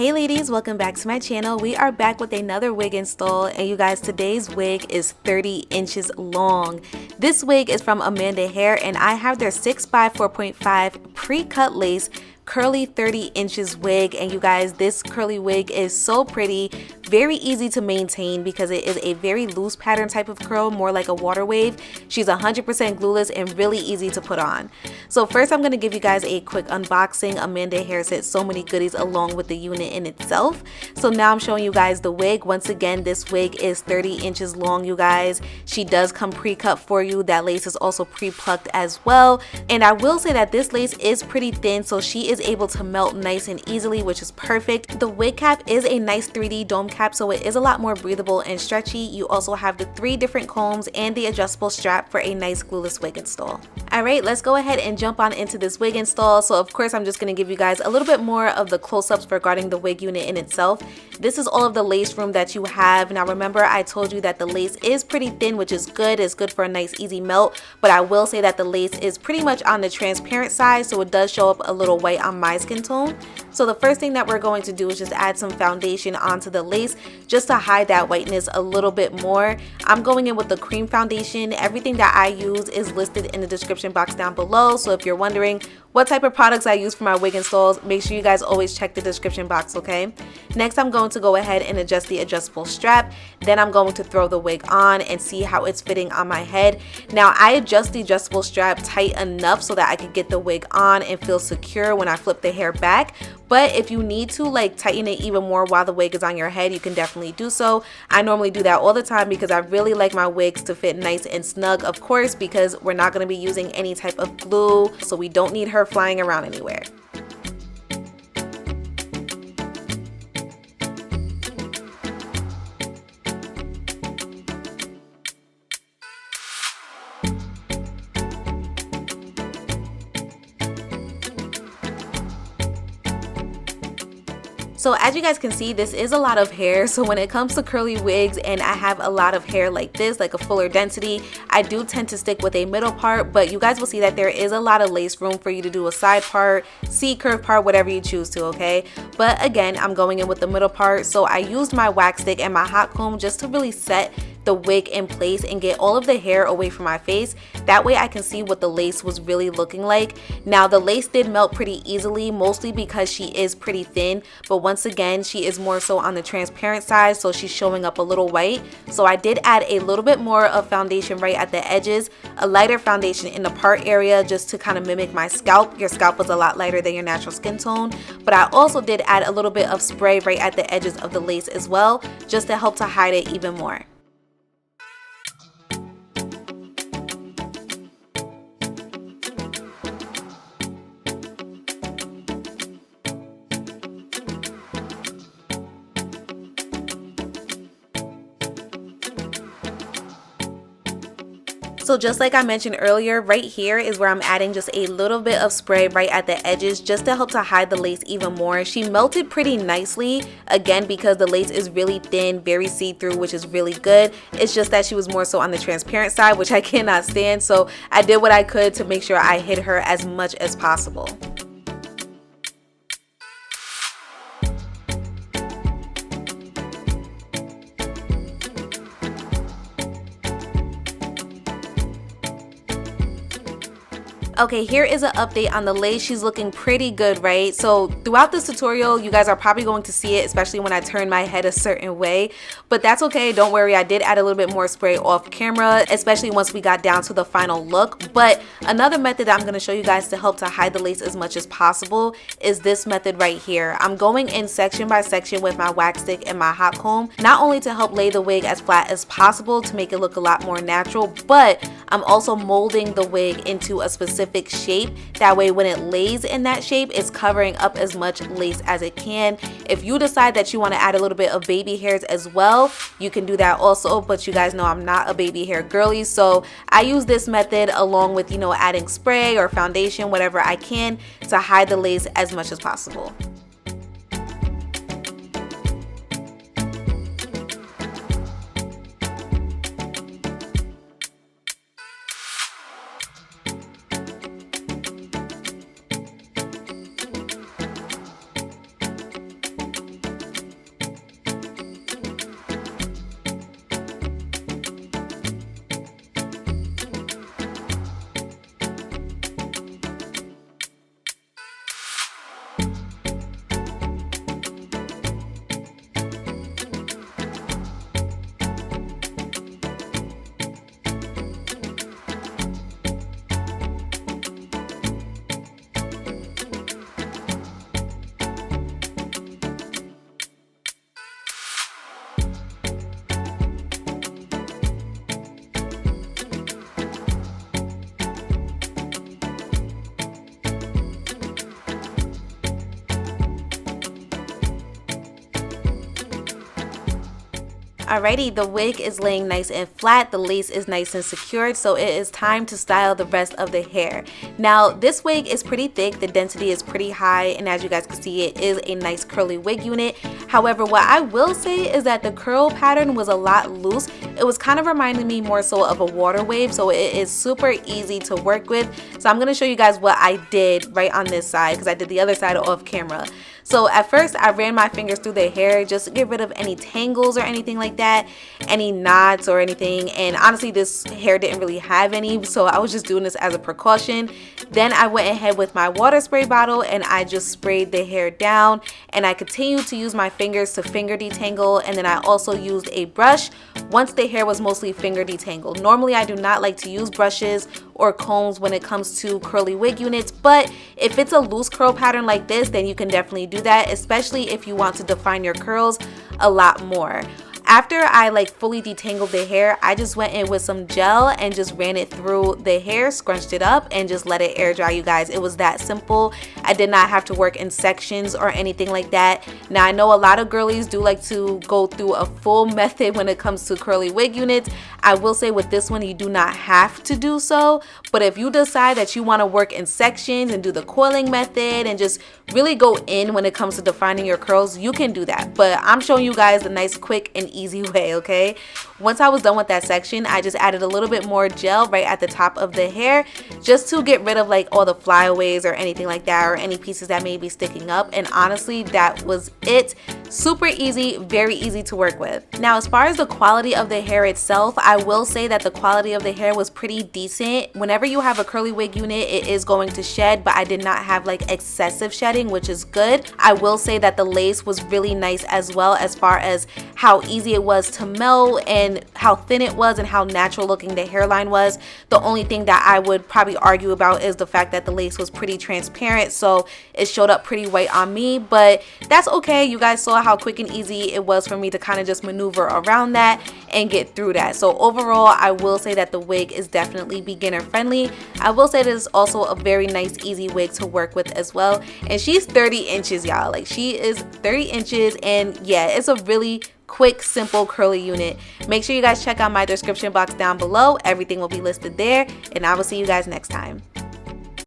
Hey ladies, welcome back to my channel. We are back with another wig install, and you guys, today's wig is 30 inches long. This wig is from amandahair, and I have their 6x4.5 pre-cut lace curly 30 inches wig. And you guys, this curly wig is so pretty, very easy to maintain because it is a very loose pattern type of curl, more like a water wave. She's 100% glueless and really easy to put on. So first I'm going to give you guys a quick unboxing. amandahair sent so many goodies along with the unit in itself. So now I'm showing you guys the wig. Once again, this wig is 30 inches long, you guys. She does come pre-cut for you. That lace is also pre-plucked as well. And I will say that this lace is pretty thin, so she is able to melt nice and easily, which is perfect. The wig cap is a nice 3D dome cap, so it is a lot more breathable and stretchy. You also have the 3 different combs and the adjustable strap for a nice glueless wig install. Alright, let's go ahead and jump on into this wig install. So of course I'm just going to give you guys a little bit more of the close-ups regarding the wig unit in itself. This is all of the lace room that you have. Now remember, I told you that the lace is pretty thin, which is good. It's good for a nice easy melt, but I will say that the lace is pretty much on the transparent side, so it does show up a little white on my skin tone. So the first thing that we're going to do is just add some foundation onto the lace just to hide that whiteness a little bit more. I'm going in with the cream foundation. Everything that I use is listed in the description box down below, so if you're wondering what type of products I use for my wig installs, make sure you guys always check the description box, okay? Next, I'm going to go ahead and adjust the adjustable strap. Then I'm going to throw the wig on and see how it's fitting on my head. Now, I adjust the adjustable strap tight enough so that I can get the wig on and feel secure when I flip the hair back. But if you need to tighten it even more while the wig is on your head, you can definitely do so. I normally do that all the time because I really like my wigs to fit nice and snug, of course, because we're not going to be using any type of glue, so we don't need her flying around anywhere. So as you guys can see, this is a lot of hair. So when it comes to curly wigs and I have a lot of hair like this, like a fuller density, I do tend to stick with a middle part, but you guys will see that there is a lot of lace room for you to do a side part, C-curve part, whatever you choose to, okay? But again, I'm going in with the middle part. So I used my wax stick and my hot comb just to really set the wig in place and get all of the hair away from my face. That way I can see what the lace was really looking like. Now the lace did melt pretty easily, mostly because she is pretty thin, but once again she is more so on the transparent side, so she's showing up a little white. So I did add a little bit more of foundation right at the edges, a lighter foundation in the part area just to kind of mimic my scalp. Your scalp was a lot lighter than your natural skin tone, but I also did add a little bit of spray right at the edges of the lace as well, just to help to hide it even more. So just like I mentioned earlier, right here is where I'm adding just a little bit of spray right at the edges just to help to hide the lace even more. She melted pretty nicely, again, because the lace is really thin, very see-through, which is really good. It's just that she was more so on the transparent side, which I cannot stand. So I did what I could to make sure I hid her as much as possible. Okay, here is an update on the lace. She's looking pretty good, right? So throughout this tutorial, you guys are probably going to see it, especially when I turn my head a certain way, but that's okay. Don't worry, I did add a little bit more spray off camera, especially once we got down to the final look. But another method that I'm going to show you guys to help to hide the lace as much as possible is this method right here. I'm going in section by section with my wax stick and my hot comb, not only to help lay the wig as flat as possible to make it look a lot more natural, but I'm also molding the wig into a specific shape. That way when it lays in that shape, it's covering up as much lace as it can. If you decide that you want to add a little bit of baby hairs as well, you can do that also, but you guys know I'm not a baby hair girly, so I use this method along with, adding spray or foundation, whatever I can, to hide the lace as much as possible. Alrighty, the wig is laying nice and flat, the lace is nice and secured, so it is time to style the rest of the hair. Now, this wig is pretty thick, the density is pretty high, and as you guys can see, it is a nice curly wig unit. However, what I will say is that the curl pattern was a lot loose. It was kind of reminding me more so of a water wave, so it is super easy to work with. So I'm going to show you guys what I did right on this side, because I did the other side off camera. So at first I ran my fingers through the hair just to get rid of any tangles or anything like that, any knots or anything, and honestly this hair didn't really have any, so I was just doing this as a precaution. Then I went ahead with my water spray bottle and I just sprayed the hair down, and I continued to use my fingers to finger detangle, and then I also used a brush once the hair was mostly finger detangled. Normally I do not like to use brushes or combs when it comes to curly wig units, but if it's a loose curl pattern like this, then you can definitely do that, especially if you want to define your curls a lot more. After I like fully detangled the hair, I just went in with some gel and just ran it through the hair, scrunched it up, and just let it air dry, you guys. It was that simple. I did not have to work in sections or anything like that. Now, I know a lot of girlies do like to go through a full method when it comes to curly wig units. I will say with this one, you do not have to do so, but if you decide that you want to work in sections and do the coiling method and just really go in when it comes to defining your curls, you can do that. But I'm showing you guys the nice, quick, and easy way, okay? Once I was done with that section, I just added a little bit more gel right at the top of the hair just to get rid of like all the flyaways or anything like that, or any pieces that may be sticking up. And honestly, that was it. Super easy, very easy to work with. Now, as far as the quality of the hair itself, I will say that the quality of the hair was pretty decent. Whenever you have a curly wig unit, it is going to shed, but I did not have like excessive shedding, which is good. I will say that the lace was really nice as well, as far as how easy it was to melt and how thin it was and how natural looking the hairline was. The only thing that I would probably argue about is the fact that the lace was pretty transparent, so it showed up pretty white on me, but that's okay. You guys saw how quick and easy it was for me to kind of just maneuver around that and get through that. So overall, I will say that the wig is definitely beginner friendly. I will say that it's also a very nice, easy wig to work with as well. And she's 30 inches, y'all. Like, she is 30 inches, and yeah, it's a really quick, simple curly unit. Make sure you guys check out my description box down below. Everything will be listed there, and I will see you guys next time.